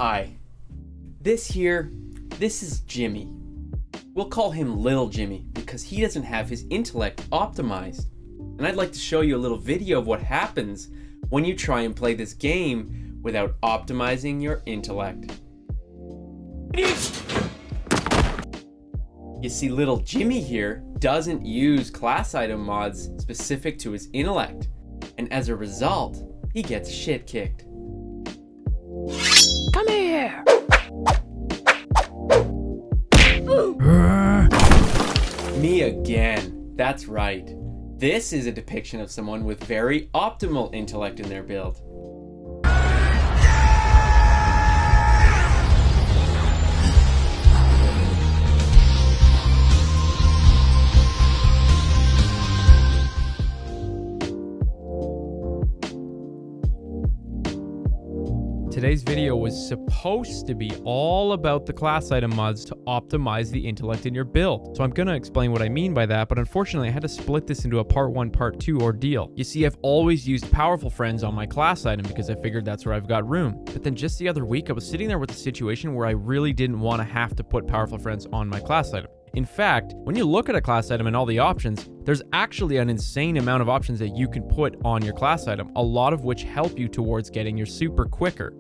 Hi, this is Jimmy. We'll call him Little Jimmy because he doesn't have his intellect optimized. And I'd like to show you a little video of what happens when you try and play this game without optimizing your intellect. You see, Little Jimmy here doesn't use class item mods specific to his intellect, and as a result, he gets shit kicked. Come here! Me again. That's right. This is a depiction of someone with very optimal intellect in their build. Today's video was supposed to be all about the class item mods to optimize the intellect in your build. So I'm going to explain what I mean by that, but unfortunately I had to split this into a part 1, part 2 ordeal. You see, I've always used powerful friends on my class item because I figured that's where I've got room. But then just the other week I was sitting there with a situation where I really didn't want to have to put powerful friends on my class item. In fact, when you look at a class item and all the options, there's actually an insane amount of options that you can put on your class item, a lot of which help you towards getting your super quicker.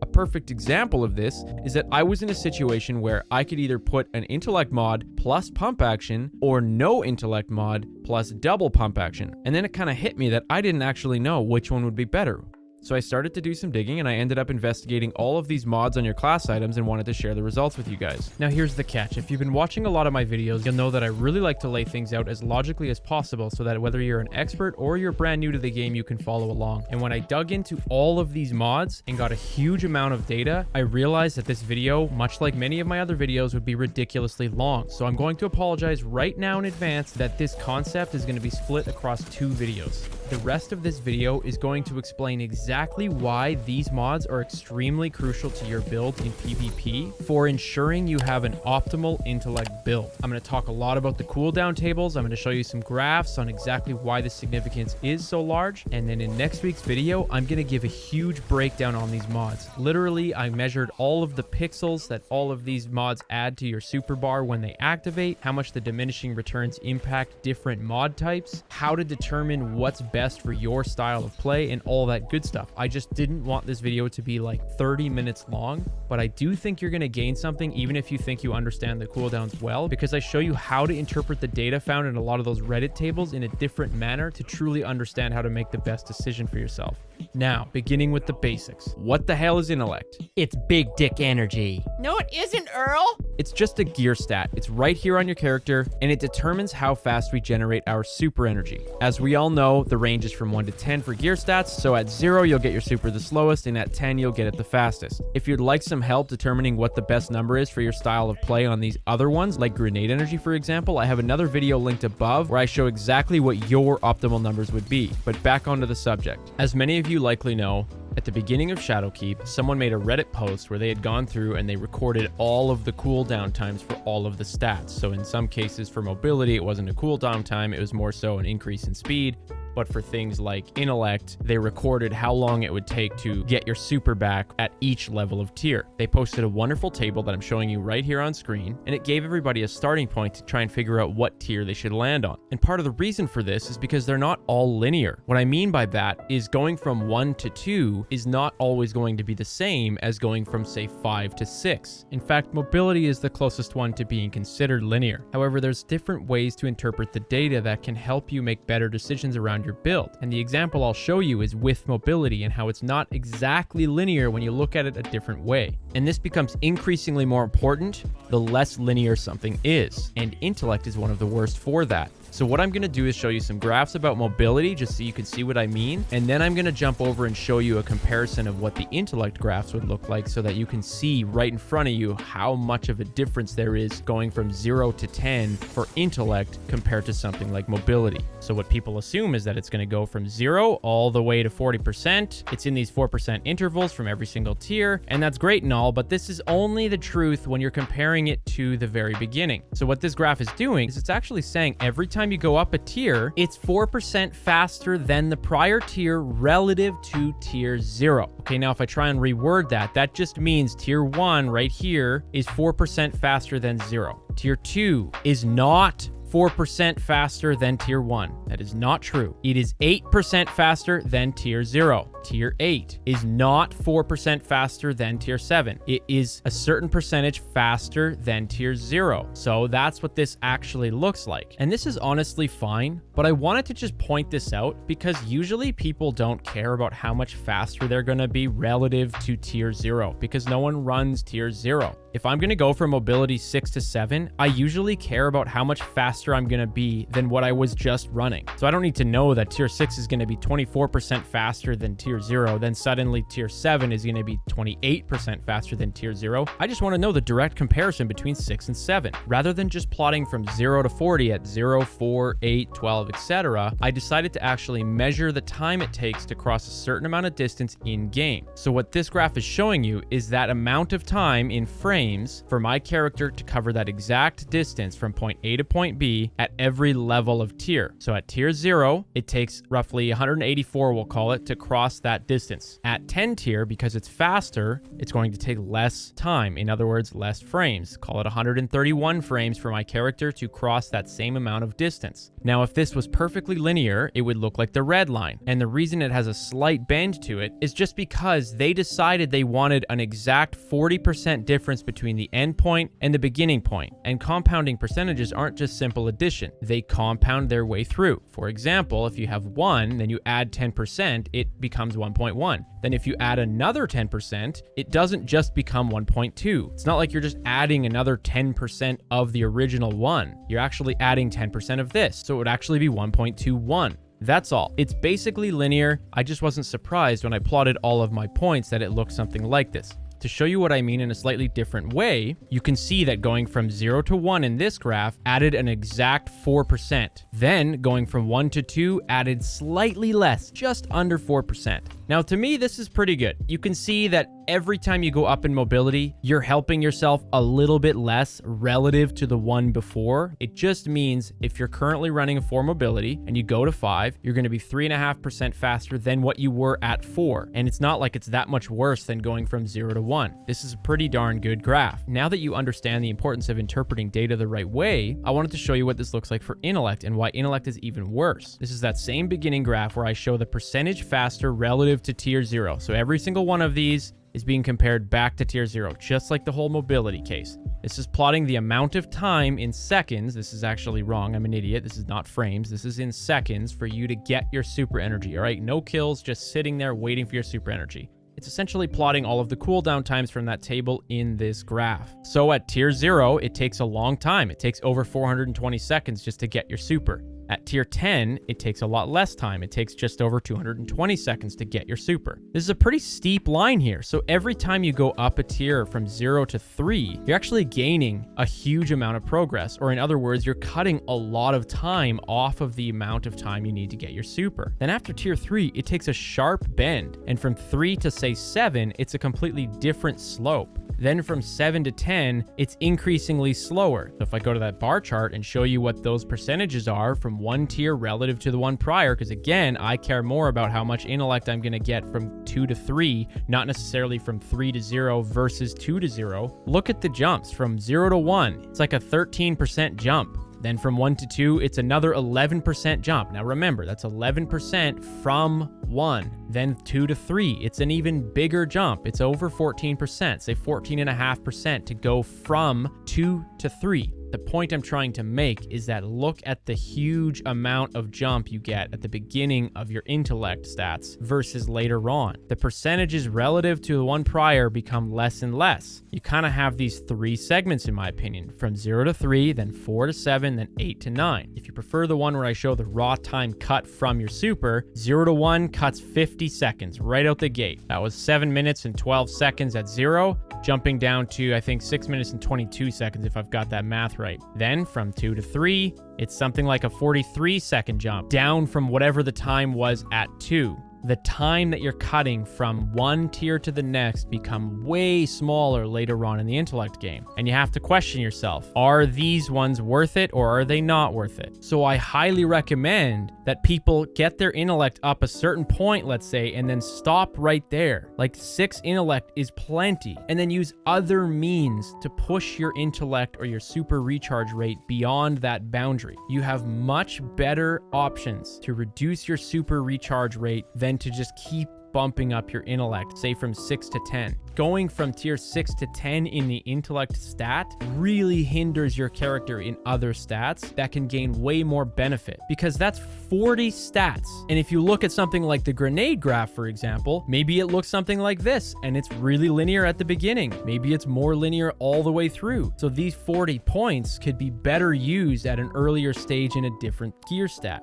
A perfect example of this is that I was in a situation where I could either put an intellect mod plus pump action or no intellect mod plus double pump action. And then it kind of hit me that I didn't actually know which one would be better. So I started to do some digging and I ended up investigating all of these mods on your class items and wanted to share the results with you guys. Now here's the catch. If you've been watching a lot of my videos, you'll know that I really like to lay things out as logically as possible so that whether you're an expert or you're brand new to the game, you can follow along. And when I dug into all of these mods and got a huge amount of data, I realized that this video, much like many of my other videos, would be ridiculously long. So I'm going to apologize right now in advance that this concept is going to be split across 2 videos. The rest of this video is going to explain exactly why these mods are extremely crucial to your build in PvP for ensuring you have an optimal intellect build. I'm going to talk a lot about the cooldown tables. I'm going to show you some graphs on exactly why the significance is so large. And then in next week's video, I'm going to give a huge breakdown on these mods. Literally, I measured all of the pixels that all of these mods add to your super bar when they activate, how much the diminishing returns impact different mod types, how to determine what's best for your style of play, and all that good stuff. I just didn't want this video to be like 30 minutes long, but I do think you're going to gain something even if you think you understand the cooldowns well, because I show you how to interpret the data found in a lot of those Reddit tables in a different manner to truly understand how to make the best decision for yourself. Now, beginning with the basics. What the hell is intellect? It's big dick energy. No, it isn't, Earl. It's just a gear stat. It's right here on your character, and it determines how fast we generate our super energy. As we all know, the range is from 1 to 10 for gear stats, so at 0, you'll get your super the slowest, and at 10, you'll get it the fastest. If you'd like some help determining what the best number is for your style of play on these other ones, like grenade energy, for example, I have another video linked above where I show exactly what your optimal numbers would be. But back onto the subject. As many of you likely know, at the beginning of Shadowkeep, someone made a Reddit post where they had gone through and they recorded all of the cooldown times for all of the stats. So in some cases for mobility, it wasn't a cooldown time, it was more so an increase in speed. But for things like intellect, they recorded how long it would take to get your super back at each level of tier. They posted a wonderful table that I'm showing you right here on screen, and it gave everybody a starting point to try and figure out what tier they should land on. And part of the reason for this is because they're not all linear. What I mean by that is going from 1 to 2 is not always going to be the same as going from, say, 5 to 6. In fact, mobility is the closest one to being considered linear. However, there's different ways to interpret the data that can help you make better decisions around your build. And the example I'll show you is with mobility and how it's not exactly linear when you look at it a different way. And this becomes increasingly more important the less linear something is. And intellect is one of the worst for that. So what I'm going to do is show you some graphs about mobility just so you can see what I mean. And then I'm going to jump over and show you a comparison of what the intellect graphs would look like so that you can see right in front of you how much of a difference there is going from 0 to 10 for intellect compared to something like mobility. So what people assume is that it's going to go from 0 all the way to 40%. It's in these 4% intervals from every single tier. And that's great and all, but this is only the truth when you're comparing it to the very beginning. So what this graph is doing is it's actually saying every time time you go up a tier, it's 4% faster than the prior tier relative to tier 0. Okay, now if I try and reword that, that just means tier 1 right here is 4% faster than 0. Tier 2 is not 4% faster than tier 1. That is not true. It is 8% faster than tier 0. Tier 8 is not 4% faster than tier 7. It is a certain percentage faster than tier 0. So that's what this actually looks like. And this is honestly fine, but I wanted to just point this out because usually people don't care about how much faster they're going to be relative to tier 0 because no one runs tier 0. If I'm going to go from mobility 6 to 7, I usually care about how much faster I'm going to be than what I was just running. So I don't need to know that tier 6 is going to be 24% faster than tier 0, then suddenly tier 7 is going to be 28% faster than tier 0. I just want to know the direct comparison between 6 and 7. Rather than just plotting from 0 to 40 at 0, 4, 8, 12, etc., I decided to actually measure the time it takes to cross a certain amount of distance in game. So what this graph is showing you is that amount of time in frames for my character to cover that exact distance from point A to point B at every level of tier. So at tier 0, it takes roughly 184, we'll call it, to cross that distance. At 10 tier, because it's faster, it's going to take less time. In other words, less frames. Call it 131 frames for my character to cross that same amount of distance. Now, if this was perfectly linear, it would look like the red line. And the reason it has a slight bend to it is just because they decided they wanted an exact 40% difference between the end point and the beginning point. And compounding percentages aren't just simple addition. They compound their way through. For example, if you have 1, then you add 10%, it becomes 1.1. Then if you add another 10%, it doesn't just become 1.2. It's not like you're just adding another 10% of the original 1. You're actually adding 10% of this. So it would actually be 1.21. That's all. It's basically linear. I just wasn't surprised when I plotted all of my points that it looked something like this. To show you what I mean in a slightly different way, you can see that going from 0 to 1 in this graph added an exact 4%. Then going from 1 to 2 added slightly less, just under 4%. Now, to me, this is pretty good. You can see that every time you go up in mobility, you're helping yourself a little bit less relative to the one before. It just means if you're currently running a 4 mobility and you go to 5, you're going to be 3.5% faster than what you were at 4. And it's not like it's that much worse than going from 0 to 1. This is a pretty darn good graph. Now that you understand the importance of interpreting data the right way, I wanted to show you what this looks like for Intellect and why Intellect is even worse. This is that same beginning graph where I show the percentage faster relative to tier 0. So every single one of these is being compared back to tier 0, just like the whole mobility case. This is plotting the amount of time in seconds. This is actually wrong. I'm an idiot. This is not frames. This is in seconds for you to get your super energy, all right? No kills, just sitting there waiting for your super energy. It's essentially plotting all of the cooldown times from that table in this graph. So at tier 0, it takes a long time. It takes over 420 seconds just to get your super. At tier 10, it takes a lot less time. It takes just over 220 seconds to get your super. This is a pretty steep line here. So every time you go up a tier from 0 to 3, you're actually gaining a huge amount of progress. Or in other words, you're cutting a lot of time off of the amount of time you need to get your super. Then after tier 3, it takes a sharp bend. And from 3 to say 7, it's a completely different slope. Then from 7 to 10, it's increasingly slower. So if I go to that bar chart and show you what those percentages are from one tier relative to the one prior, because again, I care more about how much intellect I'm going to get from 2 to 3, not necessarily from 3 to 0 versus 2 to 0. Look at the jumps from 0 to 1. It's like a 13% jump. Then from 1 to 2, it's another 11% jump. Now remember, that's 11% from 1. Then 2 to 3, it's an even bigger jump. It's over 14%, say 14.5% to go from 2 to 3. The point I'm trying to make is that look at the huge amount of jump you get at the beginning of your intellect stats versus later on. The percentages relative to the one prior become less and less. You kind of have these 3 segments in my opinion, from 0 to 3, then 4 to 7, then 8 to 9. If you prefer the one where I show the raw time cut from your super, 0 to 1 cuts 50 seconds right out the gate. That was 7 minutes and 12 seconds at 0, jumping down to I think 6 minutes and 22 seconds if I've got that math right. Then from 2 to 3, it's something like a 43-second jump, down from whatever the time was at 2. the time that you're cutting from one tier to the next become way smaller later on in the intellect game. And you have to question yourself, are these ones worth it or are they not worth it? So I highly recommend that people get their intellect up a certain point, let's say, and then stop right there. Like 6 intellect is plenty. And then use other means to push your intellect or your super recharge rate beyond that boundary. You have much better options to reduce your super recharge rate than to just keep bumping up your intellect, say from 6 to 10. Going from tier 6 to 10 in the intellect stat really hinders your character in other stats that can gain way more benefit, because that's 40 stats. And if you look at something like the grenade graph, for example, maybe it looks something like this, and it's really linear at the beginning. Maybe it's more linear all the way through. So these 40 points could be better used at an earlier stage in a different gear stat.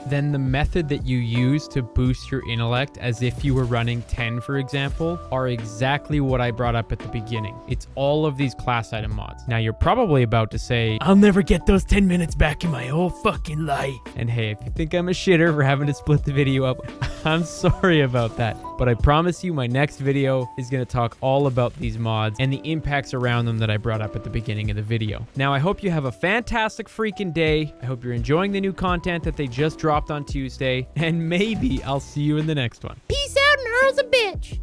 Then the method that you use to boost your intellect, as if you were running 10, for example, are exactly what I brought up at the beginning. It's all of these class item mods. Now you're probably about to say, I'll never get those 10 minutes back in my whole fucking life. and hey, if you think I'm a shitter for having to split the video up, I'm sorry about that. But I promise you my next video is going to talk all about these mods and the impacts around them that I brought up at the beginning of the video. Now I hope you have a fantastic freaking day. I hope you're enjoying the new content that they just dropped on Tuesday, and maybe I'll see you in the next one. Peace out and Earl's a bitch.